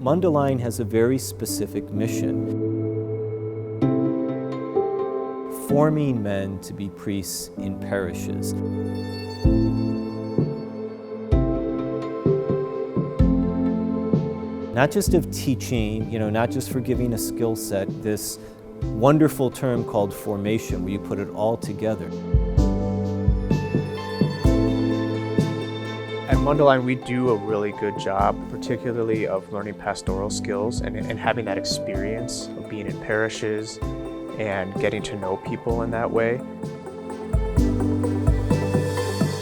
Mundelein has a very specific mission. Forming men to be priests in parishes. Not just of teaching, not just for giving a skill set, this wonderful term called formation, where you put it all together. At Mundelein, we do a really good job, particularly of learning pastoral skills and having that experience of being in parishes and getting to know people in that way.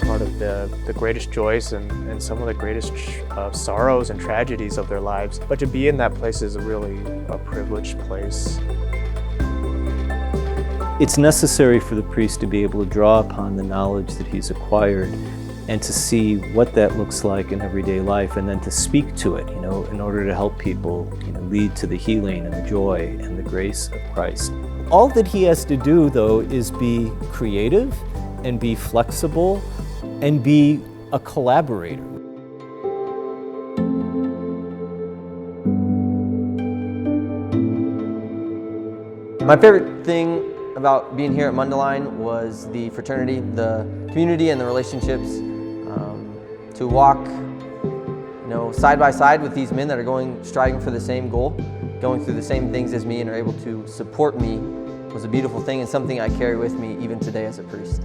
Part of the greatest joys and some of the greatest sorrows and tragedies of their lives. But to be in that place is really a privileged place. It's necessary for the priest to be able to draw upon the knowledge that he's acquired and to see what that looks like in everyday life, and then to speak to it, in order to help people, lead to the healing and the joy and the grace of Christ. All that he has to do, though, is be creative and be flexible and be a collaborator. My favorite thing about being here at Mundelein was the fraternity, the community, and the relationships. To walk, side by side with these men that are striving for the same goal, going through the same things as me, and are able to support me was a beautiful thing and something I carry with me even today as a priest.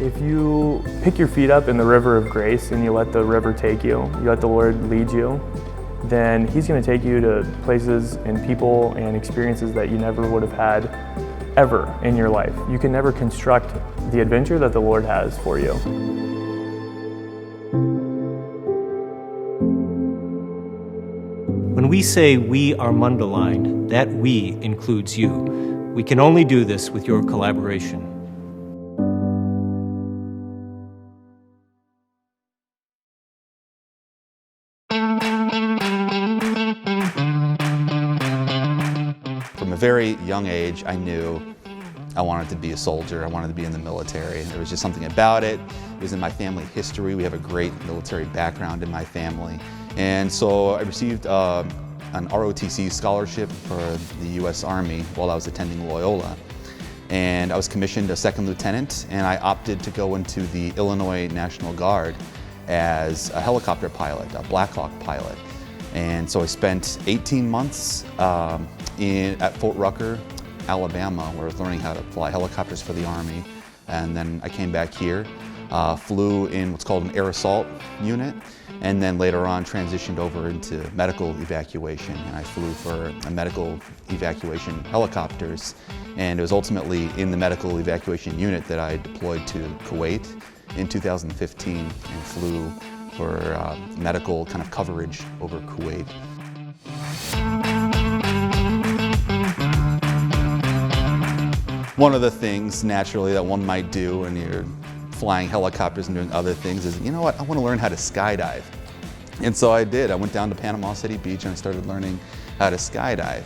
If you pick your feet up in the river of grace and you let the river take you, you let the Lord lead you, then He's going to take you to places and people and experiences that you never would have had ever in your life. You can never construct the adventure that the Lord has for you. When we say we are Mundelein, that we includes you. We can only do this with your collaboration. From a very young age, I knew I wanted to be a soldier. I wanted to be in the military. There was just something about it. It was in my family history. We have a great military background in my family. And so I received an ROTC scholarship for the U.S. Army while I was attending Loyola. And I was commissioned a second lieutenant, and I opted to go into the Illinois National Guard as a helicopter pilot, a Black Hawk pilot. And so I spent 18 months at Fort Rucker, Alabama, where I was learning how to fly helicopters for the Army. And then I came back here, flew in what's called an air assault unit, and then later on transitioned over into medical evacuation. And I flew for a medical evacuation helicopters. And it was ultimately in the medical evacuation unit that I deployed to Kuwait in 2015 and flew for medical kind of coverage over Kuwait. One of the things naturally that one might do when you're flying helicopters and doing other things is, I want to learn how to skydive. And so I did. I went down to Panama City Beach and I started learning how to skydive.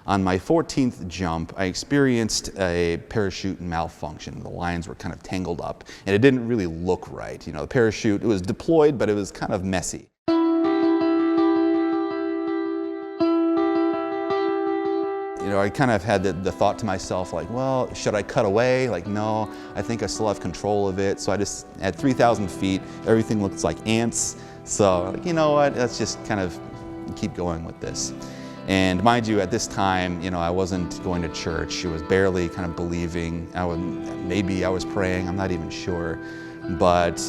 On my 14th jump, I experienced a parachute malfunction. The lines were kind of tangled up, and it didn't really look right. The parachute, it was deployed, but it was kind of messy. I kind of had the thought to myself, like, well, should I cut away? Like, no, I think I still have control of it. So I just, at 3,000 feet, everything looks like ants. So, you know what, let's just kind of keep going with this. And mind you, at this time, I wasn't going to church. I was barely kind of believing. Maybe I was praying, I'm not even sure. But,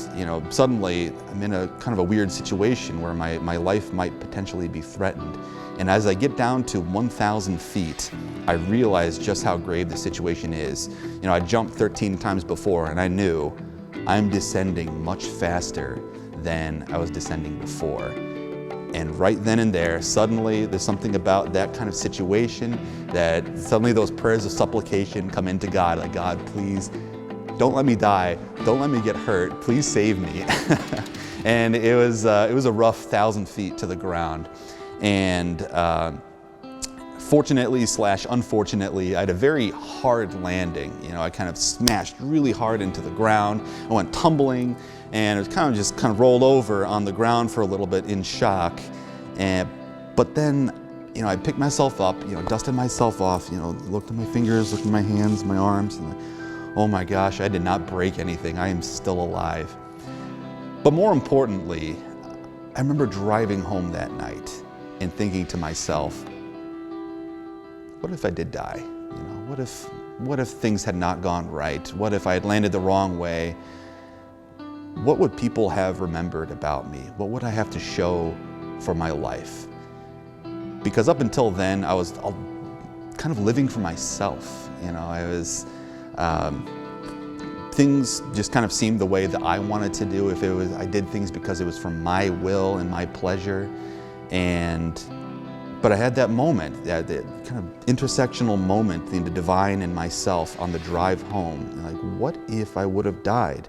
suddenly I'm in a kind of a weird situation where my life might potentially be threatened. And as I get down to 1,000 feet, I realize just how grave the situation is. I jumped 13 times before, and I knew I'm descending much faster than I was descending before. And right then and there, suddenly there's something about that kind of situation that suddenly those prayers of supplication come into God, like, God, please don't let me die, don't let me get hurt, please save me. And it was a rough 1,000 feet to the ground. And fortunately / unfortunately, I had a very hard landing. You know, I kind of smashed really hard into the ground. I went tumbling, and it was kind of rolled over on the ground for a little bit in shock. But then, you know, I picked myself up, you know, dusted myself off, you know, looked at my fingers, looked at my hands, my arms, and oh my gosh, I did not break anything. I am still alive. But more importantly, I remember driving home that night and thinking to myself, what if I did die? You know, what if things had not gone right? What if I had landed the wrong way? What would people have remembered about me? What would I have to show for my life? Because up until then, I was kind of living for myself. You know, I was, things just kind of seemed the way that I wanted to do. I did things because it was from my will and my pleasure. But I had that moment, that kind of intersectional moment between the divine and myself on the drive home. Like, what if I would have died?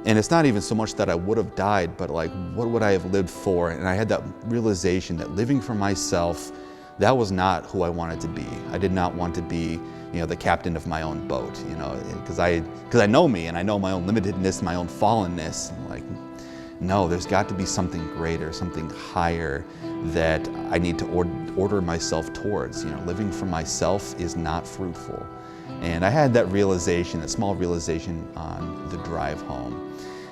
And it's not even so much that I would have died, but like, what would I have lived for? And I had that realization that living for myself, that was not who I wanted to be. I did not want to be, you know, the captain of my own boat, you know, because I know me and I know my own limitedness, my own fallenness. Like, no, there's got to be something greater, something higher that I need to order myself towards. You know, living for myself is not fruitful. And I had that realization, that small realization on the drive home.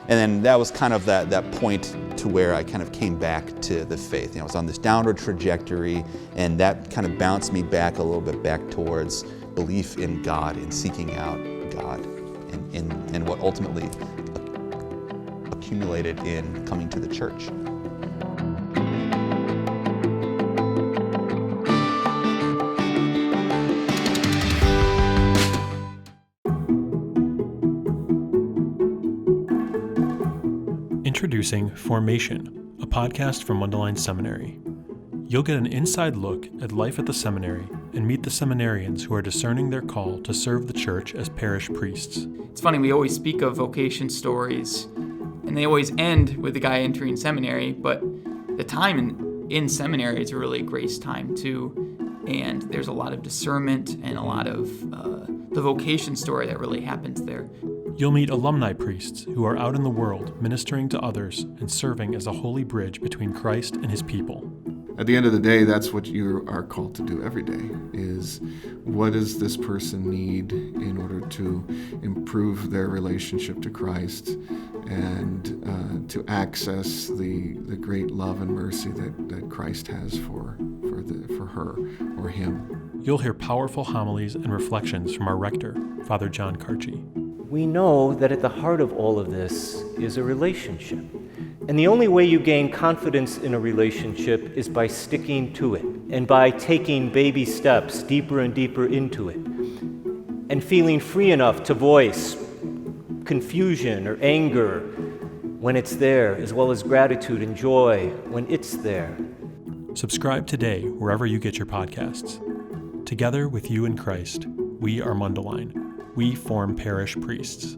And then that was kind of that point to where I kind of came back to the faith. You know, I was on this downward trajectory, and that kind of bounced me back a little bit back towards belief in God and seeking out God, and what ultimately accumulated in coming to the church. Introducing Formation, a podcast from Mundelein Seminary. You'll get an inside look at life at the seminary and meet the seminarians who are discerning their call to serve the church as parish priests. It's funny, we always speak of vocation stories, and they always end with the guy entering seminary, but the time in seminary is a really grace time too, and there's a lot of discernment and a lot of the vocation story that really happens there. You'll meet alumni priests who are out in the world ministering to others and serving as a holy bridge between Christ and his people. At the end of the day, that's what you are called to do every day, is what does this person need in order to improve their relationship to Christ and to access the great love and mercy that Christ has for her or him. You'll hear powerful homilies and reflections from our rector, Father John Carci. We know that at the heart of all of this is a relationship. And the only way you gain confidence in a relationship is by sticking to it and by taking baby steps deeper and deeper into it and feeling free enough to voice confusion or anger when it's there, as well as gratitude and joy when it's there. Subscribe today wherever you get your podcasts. Together with you in Christ, we are Mundelein. We form parish priests.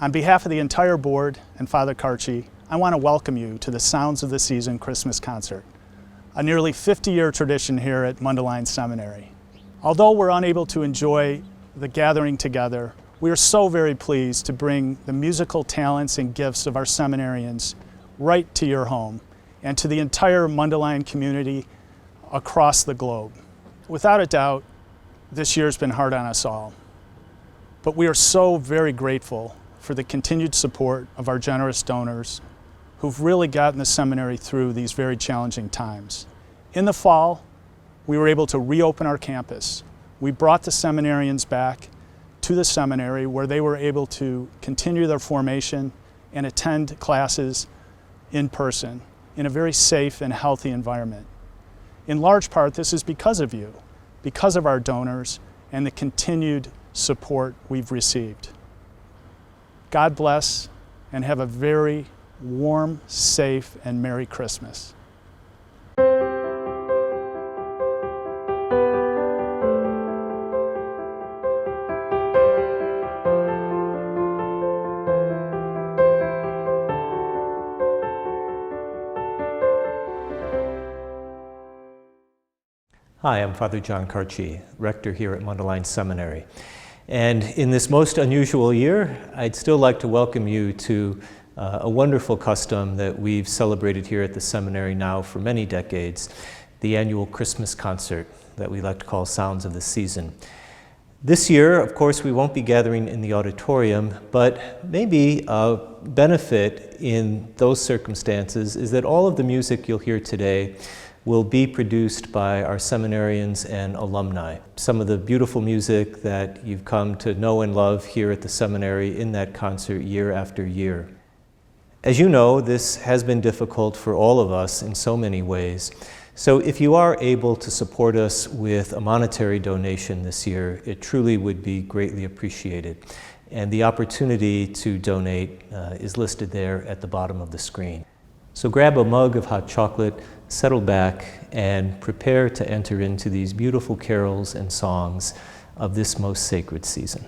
On behalf of the entire board and Father Carci, I want to welcome you to the Sounds of the Season Christmas concert, a nearly 50-year tradition here at Mundelein Seminary. Although we're unable to enjoy the gathering together, we are so very pleased to bring the musical talents and gifts of our seminarians right to your home and to the entire Mundelein community across the globe. Without a doubt, this year's been hard on us all, but we are so very grateful for the continued support of our generous donors who've really gotten the seminary through these very challenging times. In the fall, we were able to reopen our campus. We brought the seminarians back to the seminary where they were able to continue their formation and attend classes in person in a very safe and healthy environment. In large part, this is because of you, because of our donors and the continued support we've received. God bless and have a very warm, safe, and Merry Christmas. Hi, I'm Father John Carci, rector here at Mundelein Seminary. And in this most unusual year, I'd still like to welcome you to a wonderful custom that we've celebrated here at the seminary now for many decades, the annual Christmas concert that we like to call Sounds of the Season. This year, of course, we won't be gathering in the auditorium, but maybe a benefit in those circumstances is that all of the music you'll hear today will be produced by our seminarians and alumni. Some of the beautiful music that you've come to know and love here at the seminary in that concert year after year. As you know, this has been difficult for all of us in so many ways. So if you are able to support us with a monetary donation this year, it truly would be greatly appreciated. And the opportunity to donate is listed there at the bottom of the screen. So grab a mug of hot chocolate, settle back, and prepare to enter into these beautiful carols and songs of this most sacred season.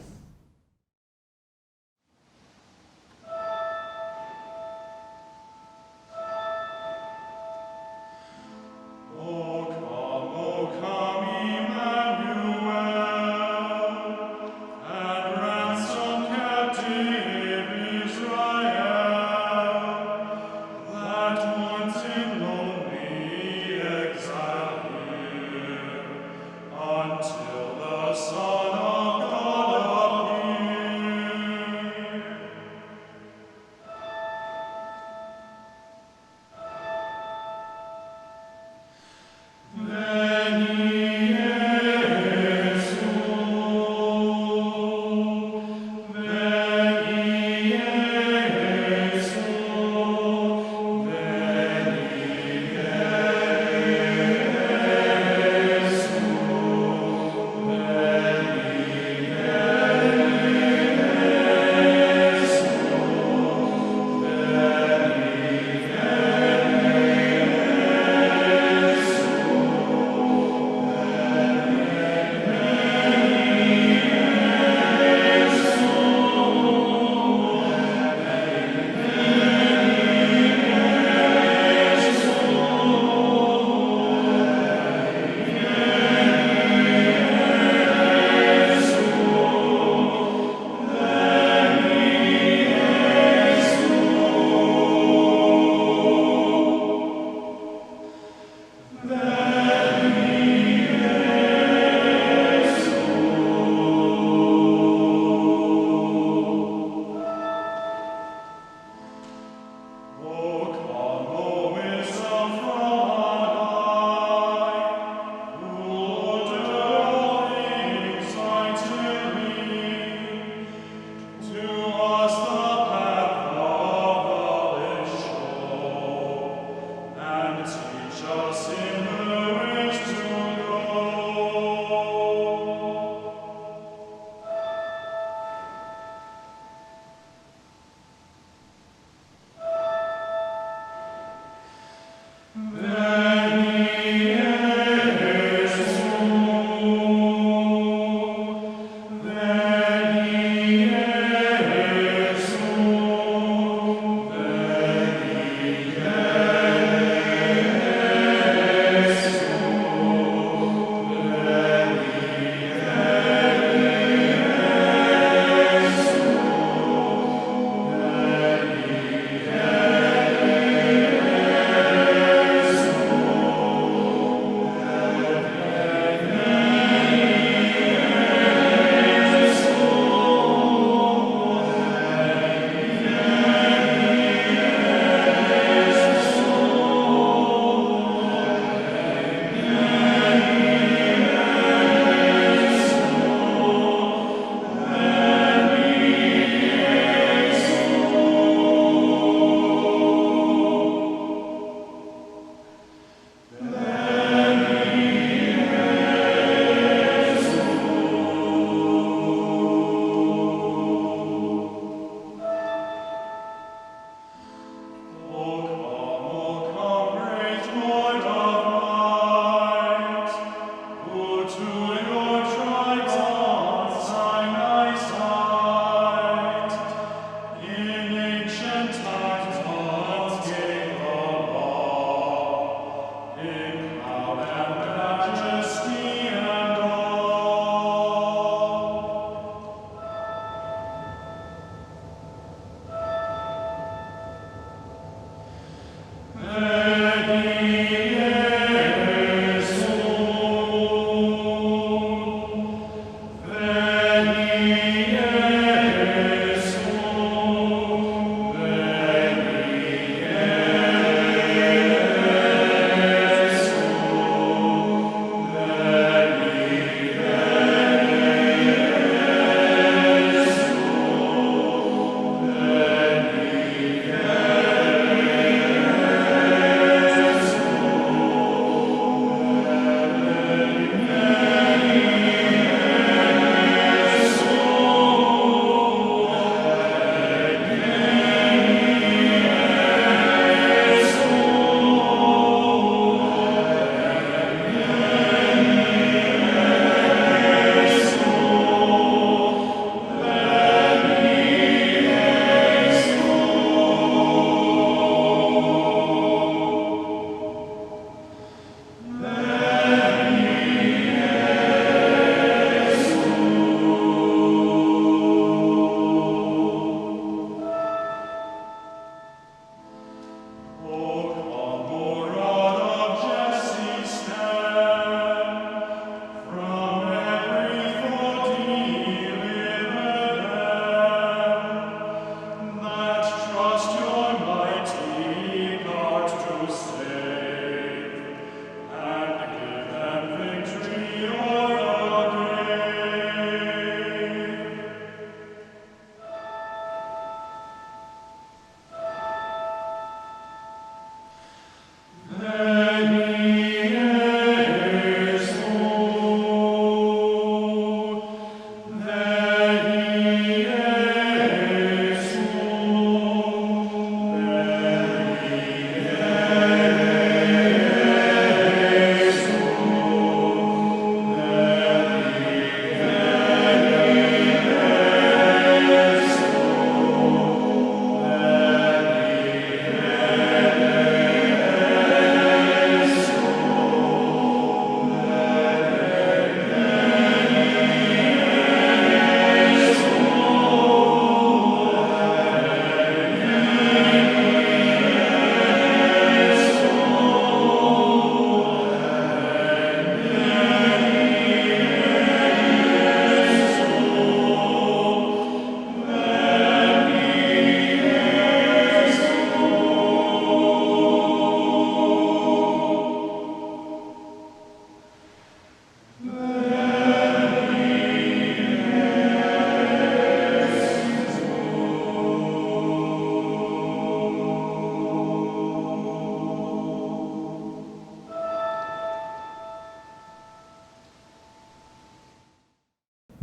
Until the Son of God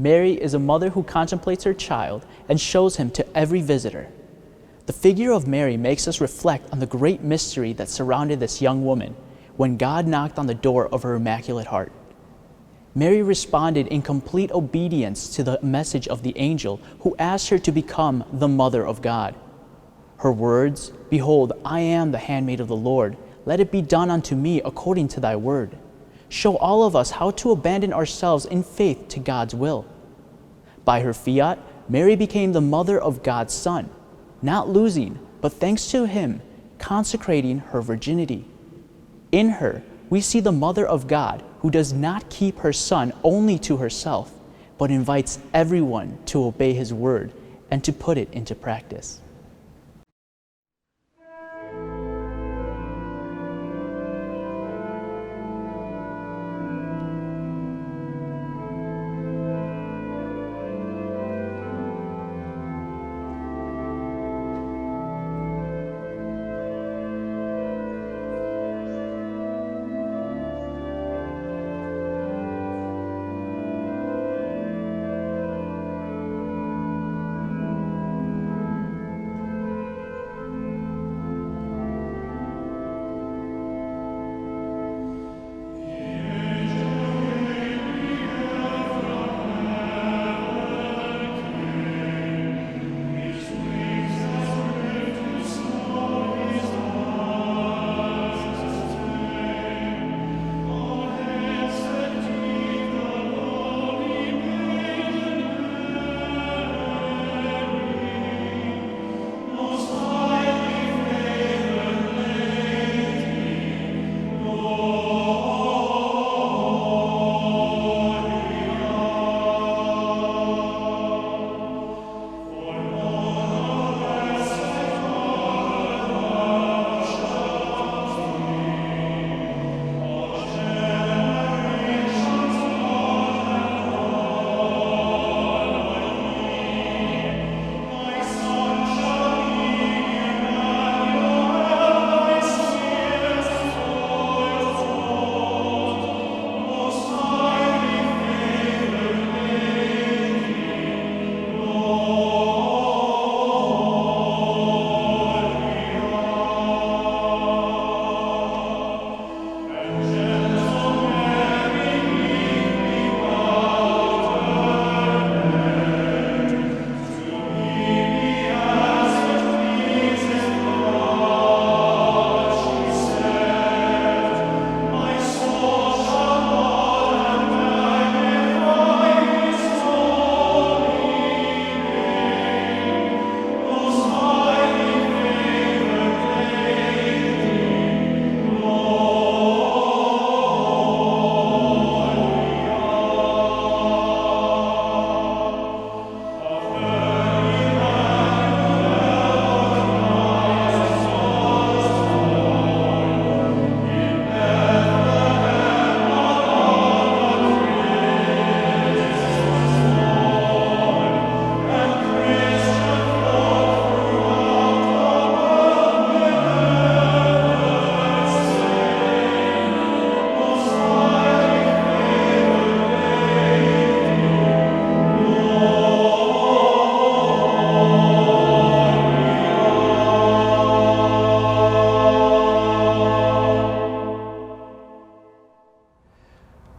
Mary is a mother who contemplates her child and shows him to every visitor. The figure of Mary makes us reflect on the great mystery that surrounded this young woman when God knocked on the door of her Immaculate Heart. Mary responded in complete obedience to the message of the angel who asked her to become the Mother of God. Her words, "Behold, I am the handmaid of the Lord. Let it be done unto me according to thy word," show all of us how to abandon ourselves in faith to God's will. By her fiat, Mary became the mother of God's Son, not losing, but thanks to him, consecrating her virginity. In her, we see the Mother of God who does not keep her Son only to herself, but invites everyone to obey his word and to put it into practice.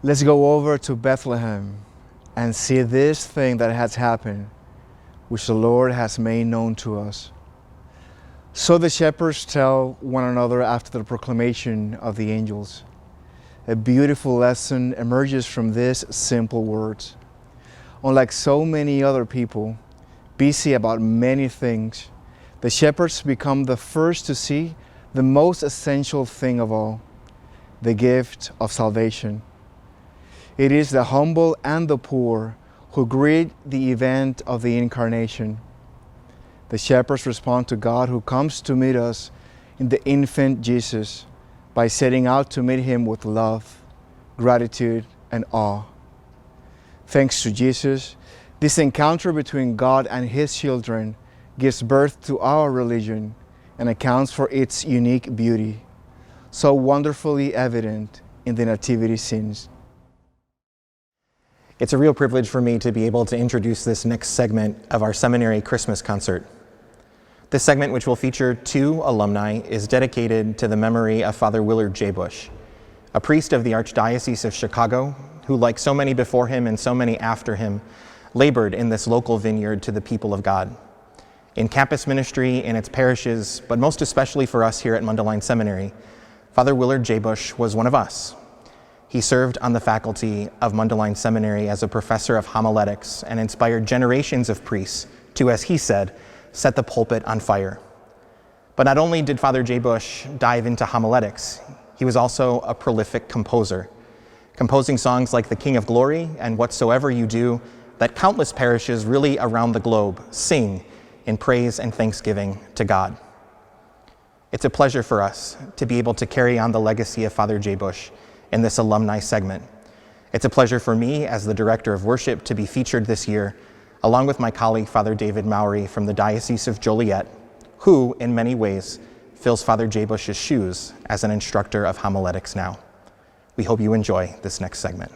Let's go over to Bethlehem and see this thing that has happened, which the Lord has made known to us. So the shepherds tell one another after the proclamation of the angels. A beautiful lesson emerges from these simple words. Unlike so many other people, busy about many things, the shepherds become the first to see the most essential thing of all, the gift of salvation. It is the humble and the poor who greet the event of the Incarnation. The shepherds respond to God who comes to meet us in the infant Jesus by setting out to meet him with love, gratitude, and awe. Thanks to Jesus, this encounter between God and his children gives birth to our religion and accounts for its unique beauty, so wonderfully evident in the nativity scenes. It's a real privilege for me to be able to introduce this next segment of our seminary Christmas concert. This segment, which will feature 2 alumni, is dedicated to the memory of Father Willard J. Bush, a priest of the Archdiocese of Chicago, who, like so many before him and so many after him, labored in this local vineyard to the people of God. In campus ministry, in its parishes, but most especially for us here at Mundelein Seminary, Father Willard J. Bush was one of us. He served on the faculty of Mundelein Seminary as a professor of homiletics and inspired generations of priests to, as he said, set the pulpit on fire. But not only did Father J. Bush dive into homiletics, he was also a prolific composer, composing songs like The King of Glory and Whatsoever You Do that countless parishes really around the globe sing in praise and thanksgiving to God. It's a pleasure for us to be able to carry on the legacy of Father J. Bush in this alumni segment. It's a pleasure for me as the Director of Worship to be featured this year, along with my colleague, Father David Mowry from the Diocese of Joliet, who, in many ways, fills Father J. Bush's shoes as an instructor of homiletics now. We hope you enjoy this next segment.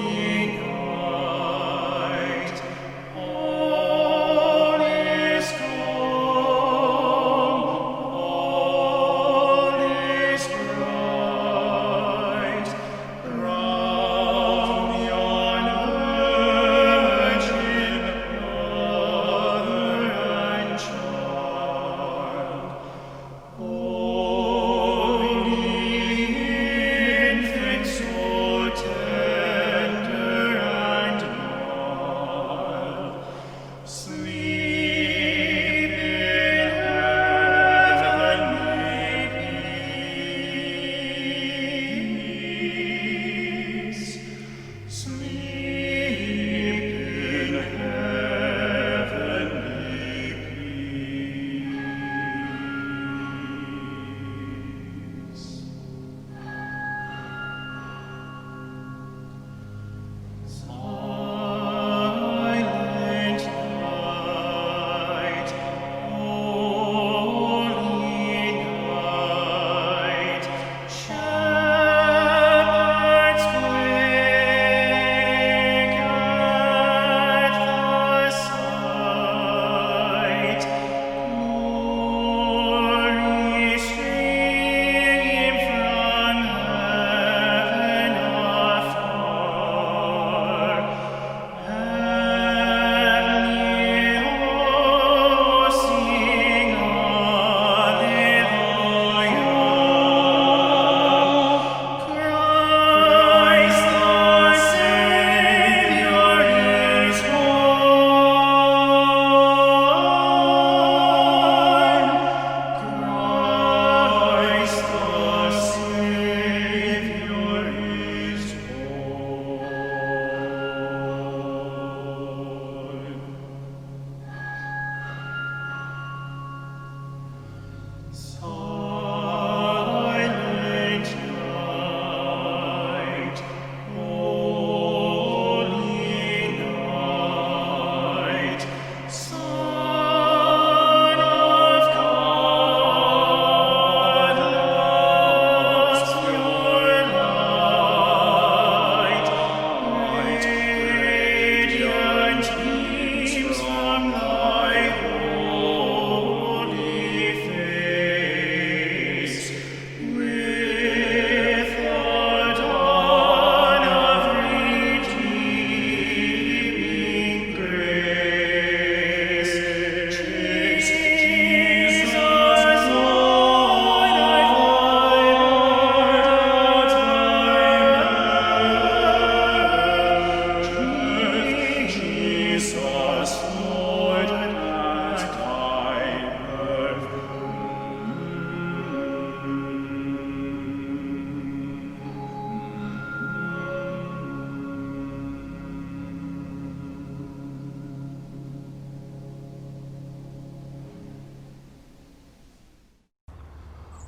All is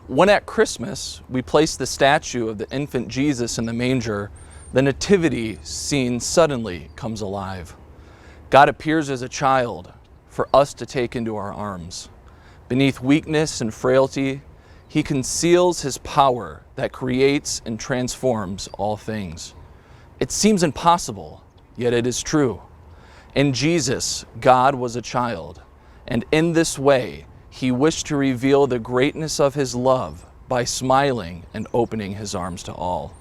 When at Christmas we place the statue of the infant Jesus in the manger, the nativity scene suddenly comes alive. God appears as a child for us to take into our arms. Beneath weakness and frailty, he conceals his power that creates and transforms all things. It seems impossible, yet it is true. In Jesus, God was a child, and in this way, he wished to reveal the greatness of his love by smiling and opening his arms to all.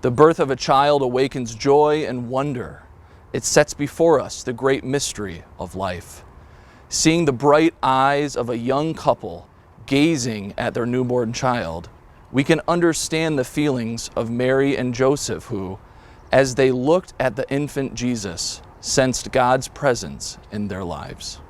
The birth of a child awakens joy and wonder. It sets before us the great mystery of life. Seeing the bright eyes of a young couple gazing at their newborn child, we can understand the feelings of Mary and Joseph who, as they looked at the infant Jesus, sensed God's presence in their lives.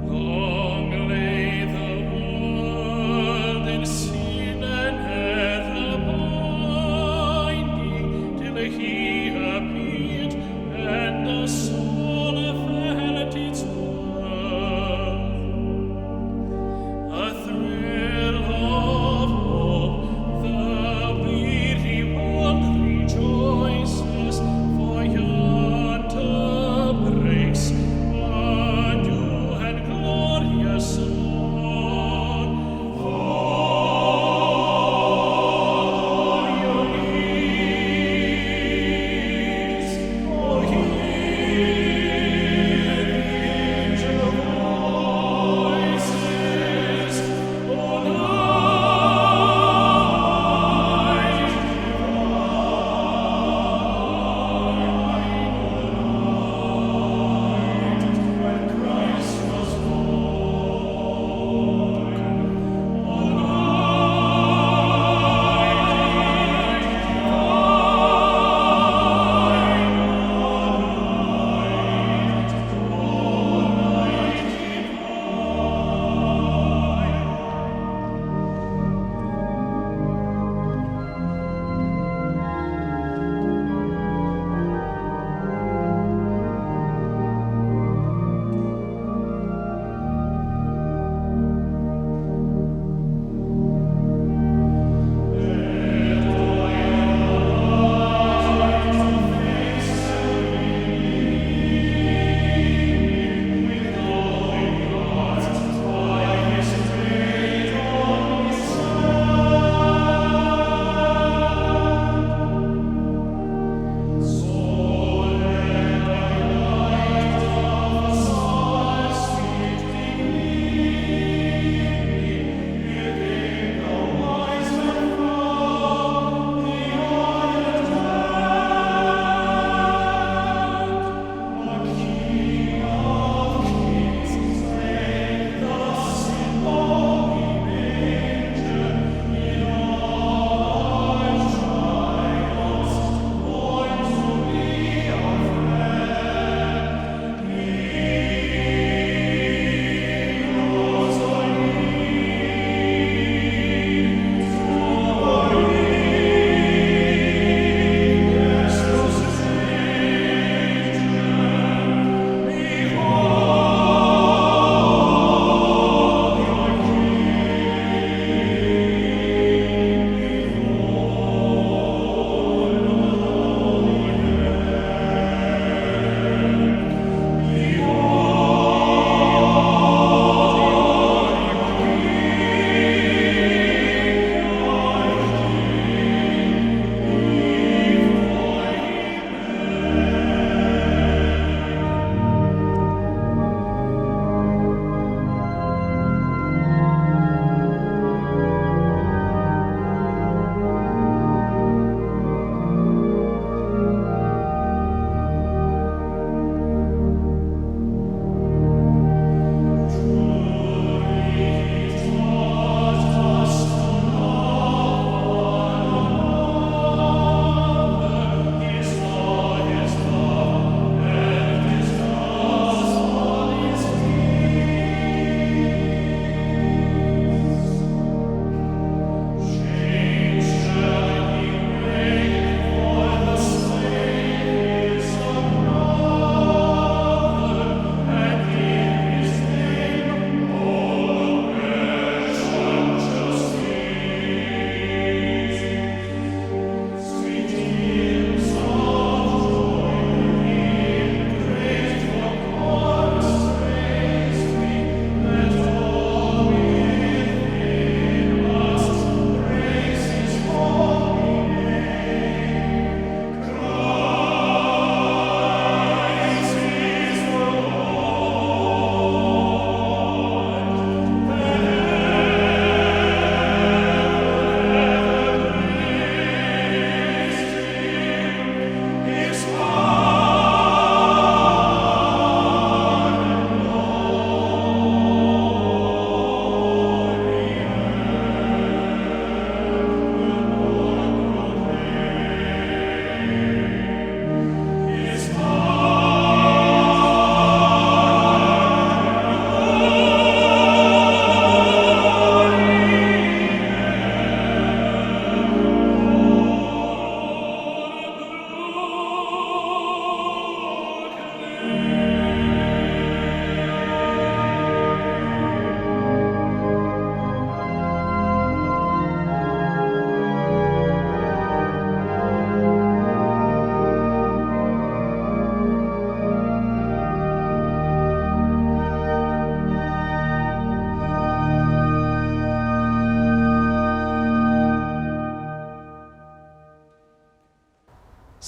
Long lay the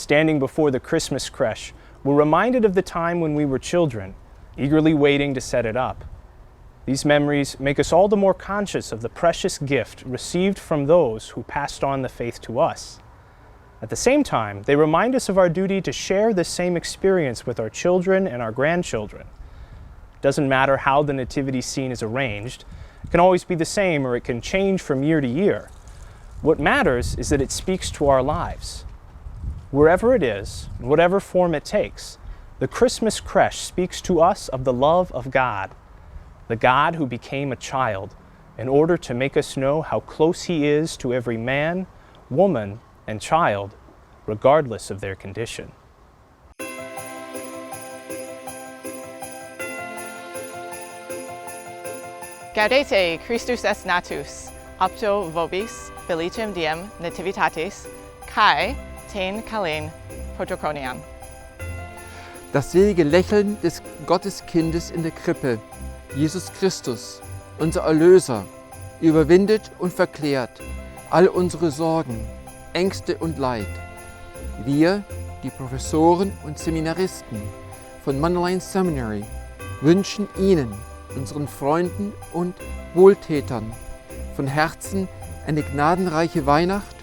standing before the Christmas creche, we're reminded of the time when we were children, eagerly waiting to set it up. These memories make us all the more conscious of the precious gift received from those who passed on the faith to us. At the same time, they remind us of our duty to share this same experience with our children and our grandchildren. It doesn't matter how the nativity scene is arranged. It can always be the same, or it can change from year to year. What matters is that it speaks to our lives. Wherever it is, in whatever form it takes, the Christmas creche speaks to us of the love of God, the God who became a child in order to make us know how close He is to every man, woman, and child, regardless of their condition. Gaudete Christus est natus, opto vobis, felicem diem nativitatis, kai ten kalen protocroniam. Das selige Lächeln des Gotteskindes in der Krippe, Jesus Christus, unser Erlöser, überwindet und verklärt all unsere Sorgen, Ängste und Leid. Wir, die Professoren und Seminaristen von Mundelein Seminary, wünschen Ihnen, unseren Freunden und Wohltätern, von Herzen eine gnadenreiche Weihnacht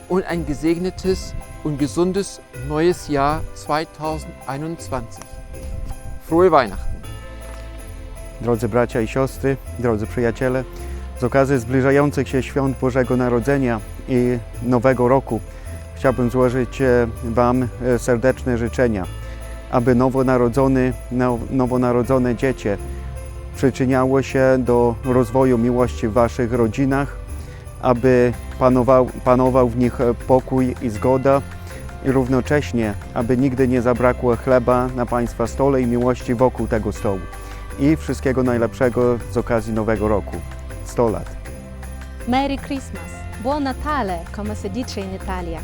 und ein gesegnetes und gesundes neues Jahr 2021. Frohe Weihnachten! Drodzy bracia i siostry, drodzy przyjaciele, z okazji zbliżających się świąt Bożego Narodzenia i Nowego Roku chciałbym złożyć Wam serdeczne życzenia, aby nowonarodzone dziecię przyczyniało się do rozwoju miłości w Waszych rodzinach, aby panował w nich pokój i zgoda i równocześnie, aby nigdy nie zabrakło chleba na Państwa stole i miłości wokół tego stołu. I wszystkiego najlepszego z okazji Nowego Roku. 100 lat. Merry Christmas, buon Natale, come si dice in Italia.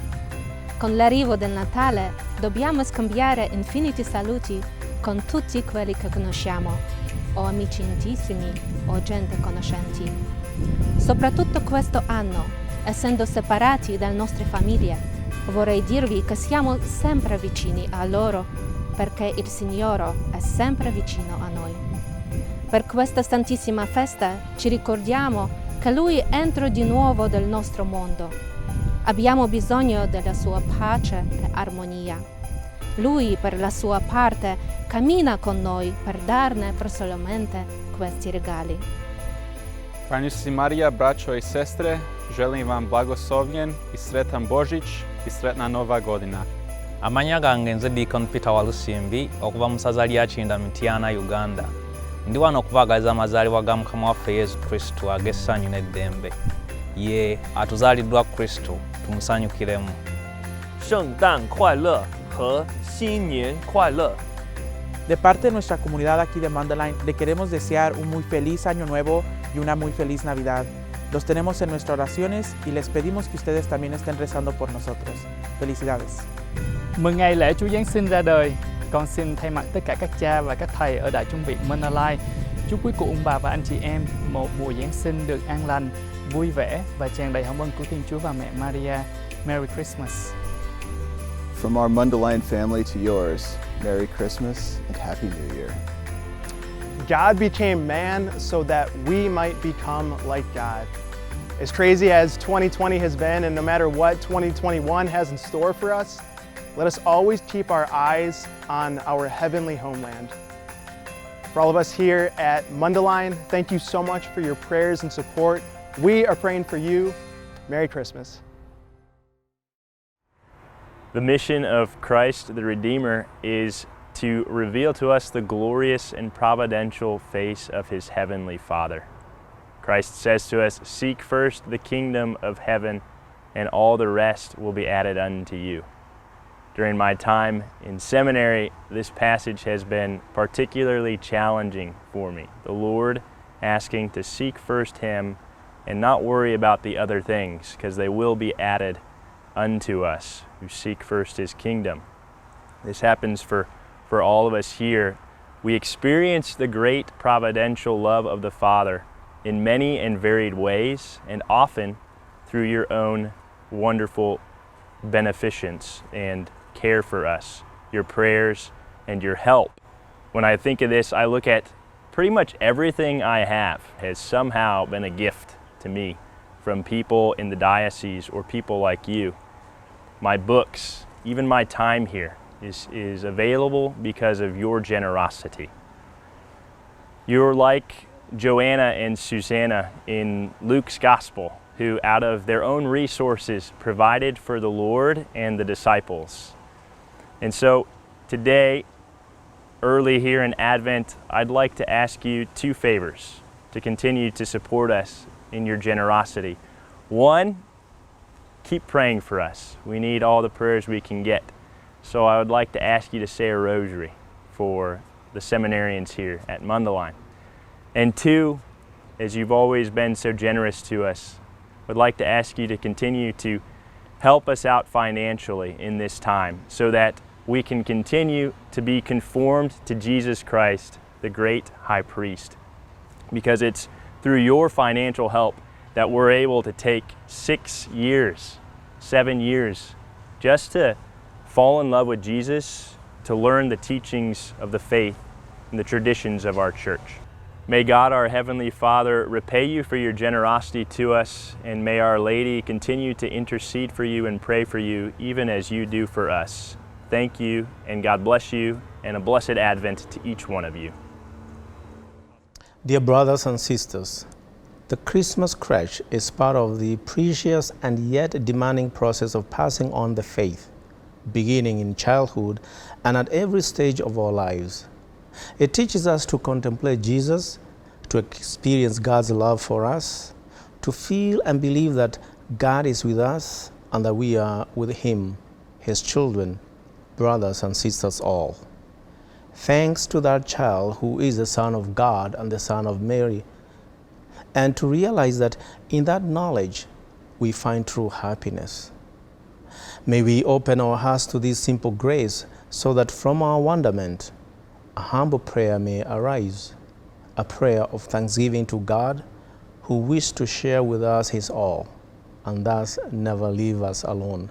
Con l'arrivo del Natale dobbiamo scambiare infiniti saluti con tutti quelli che conosciamo, o amici intimi, o gente conoscenti. Soprattutto questo anno, essendo separati dalle nostre famiglie, vorrei dirvi che siamo sempre vicini a loro, perché il Signore è sempre vicino a noi. Per questa santissima festa ci ricordiamo che Lui entra di nuovo nel nostro mondo. Abbiamo bisogno della sua pace e armonia. Lui, per la sua parte, cammina con noi per darne personalmente questi regali. Franjušci Marija, braćo i sestre, želim vam blagoslovljen i sretan Božić i sretna Nova godina. Amanya gange nze Deacon Peter Walusimbi okuva mu ssaza lya Kinda Mityana, Uganda. Ndi wano okubaagaliza amazaalibwa ga Mukama waffe Yesu Kristo ag'essanyu n'eddembe. Ye atuzaaliddwa Kristo, tumusanyukiremu. 圣诞快乐和新年快乐。 De parte de nuestra comunidad aquí de Mundelein, le queremos desear un muy feliz año nuevo y una muy feliz Navidad. Los tenemos en nuestras oraciones y les pedimos que ustedes también estén rezando por nosotros. Felicidades. Mừng ngày lễ Chúa Giáng sinh ra đời, con xin thay mặt tất cả các cha và các thầy ở Đại Trung viện Mundelein chúc quý cụ ông bà và anh chị em một mùa Giáng sinh được an lành, vui vẻ và tràn đầy hồng ân của Thiên Chúa và Mẹ Maria. Merry Christmas. From our Mundelein family to yours, Merry Christmas and Happy New Year. God became man so that we might become like God. As crazy as 2020 has been, and no matter what 2021 has in store for us, let us always keep our eyes on our heavenly homeland. For all of us here at Mundelein, thank you so much for your prayers and support. We are praying for you. Merry Christmas. The mission of Christ the Redeemer is to reveal to us the glorious and providential face of His Heavenly Father. Christ says to us, "Seek first the kingdom of heaven, and all the rest will be added unto you." During my time in seminary, this passage has been particularly challenging for me. The Lord asking to seek first Him and not worry about the other things, because they will be added unto us who seek first His kingdom. This happens for all of us here. We experience the great providential love of the Father in many and varied ways, and often through your own wonderful beneficence and care for us, your prayers, and your help. When I think of this, I look at pretty much everything I have has somehow been a gift to me from people in the diocese or people like you. My books, even my time here is available because of your generosity. You're like Joanna and Susanna in Luke's Gospel, who out of their own resources provided for the Lord and the disciples. And so today, early here in Advent, I'd like to ask you two favors to continue to support us in your generosity. One, keep praying for us. We need all the prayers we can get. So I would like to ask you to say a rosary for the seminarians here at Mundelein. And two, as you've always been so generous to us, would like to ask you to continue to help us out financially in this time so that we can continue to be conformed to Jesus Christ, the great high priest. Because it's through your financial help that we're able to take 6 years, 7 years, just to fall in love with Jesus, to learn the teachings of the faith and the traditions of our church. May God, our Heavenly Father, repay you for your generosity to us, and may Our Lady continue to intercede for you and pray for you, even as you do for us. Thank you, and God bless you, and a blessed Advent to each one of you. Dear brothers and sisters, the Christmas crèche is part of the precious and yet demanding process of passing on the faith, beginning in childhood and at every stage of our lives. It teaches us to contemplate Jesus, to experience God's love for us, to feel and believe that God is with us and that we are with Him, His children, brothers and sisters all. Thanks to that child who is the Son of God and the Son of Mary, and to realize that in that knowledge we find true happiness. May we open our hearts to this simple grace so that from our wonderment, a humble prayer may arise, a prayer of thanksgiving to God who wished to share with us His all and thus never leave us alone.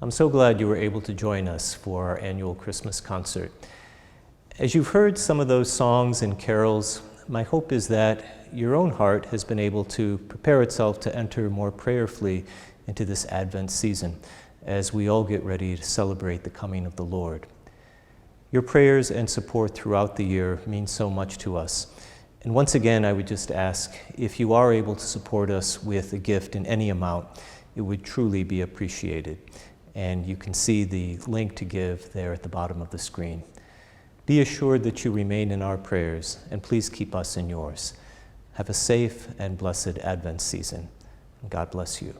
I'm so glad you were able to join us for our annual Christmas concert. As you've heard some of those songs and carols, my hope is that your own heart has been able to prepare itself to enter more prayerfully into this Advent season as we all get ready to celebrate the coming of the Lord. Your prayers and support throughout the year mean so much to us. And once again, I would just ask, if you are able to support us with a gift in any amount, it would truly be appreciated. And you can see the link to give there at the bottom of the screen. Be assured that you remain in our prayers, and please keep us in yours. Have a safe and blessed Advent season. God bless you.